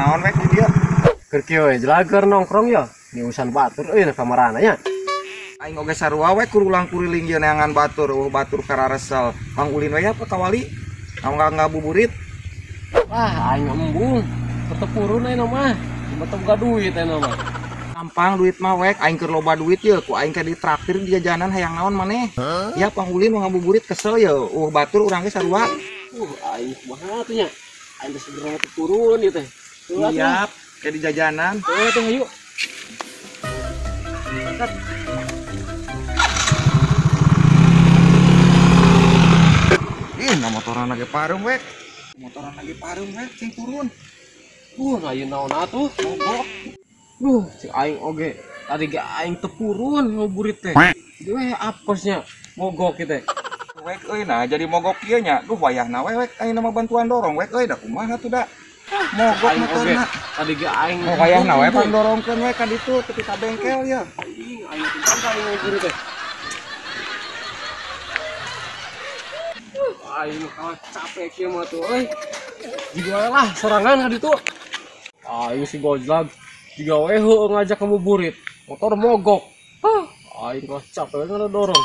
naon wek di dia. Keur kieu we jelager nongkrong ya. Di usan batur euy na kamarana nya. Aing oge sarua we kurulang kuriling jeung neangan batur, batur kararesel. Kang ulin we apa kawali? Enggak buburit. Wah, aing embung. Ketepurun ayeuna mah. Cuma teu boga duit ayeuna mah. Gampang duit mah wek aing keur loba duit ye ku aing ka ditraktir di jajanan hayang naon maneh. Ya pangulin mau ngabuburit kesel ye. Batur urang ge sarua. Aing kumaha atuh nya? Aing teh segera turun ieu teh. Siap, kayak di jajanan. Teh ayo. Ih, motoran lagi parung wek. Motoran lagi parung wek, cing turun. Ayeuna naon atuh? Mogok. Si aing oge tadi ge aing tepurun ngabuburit teh. Jadi we apesnya mogok kieu teh. Wek euy nah jadi mogok kieu nya. Duh wayahna we wek aing mah bantuan dorong wek euy da kumaha tuh da. Mogok motorna. Tadi ge aing wayahna we pandorongkeun we ka ditu tepi ka bengkel ya. Aing teh aing ngabuburit teh. Aing mah capek kieu mah tuh euy. Jiga lah sorangan ka ditu. Aing si gojlag jiga we heueuh ngajak ngabuburit. Motor mogok. Aing mah capek ngana dorong.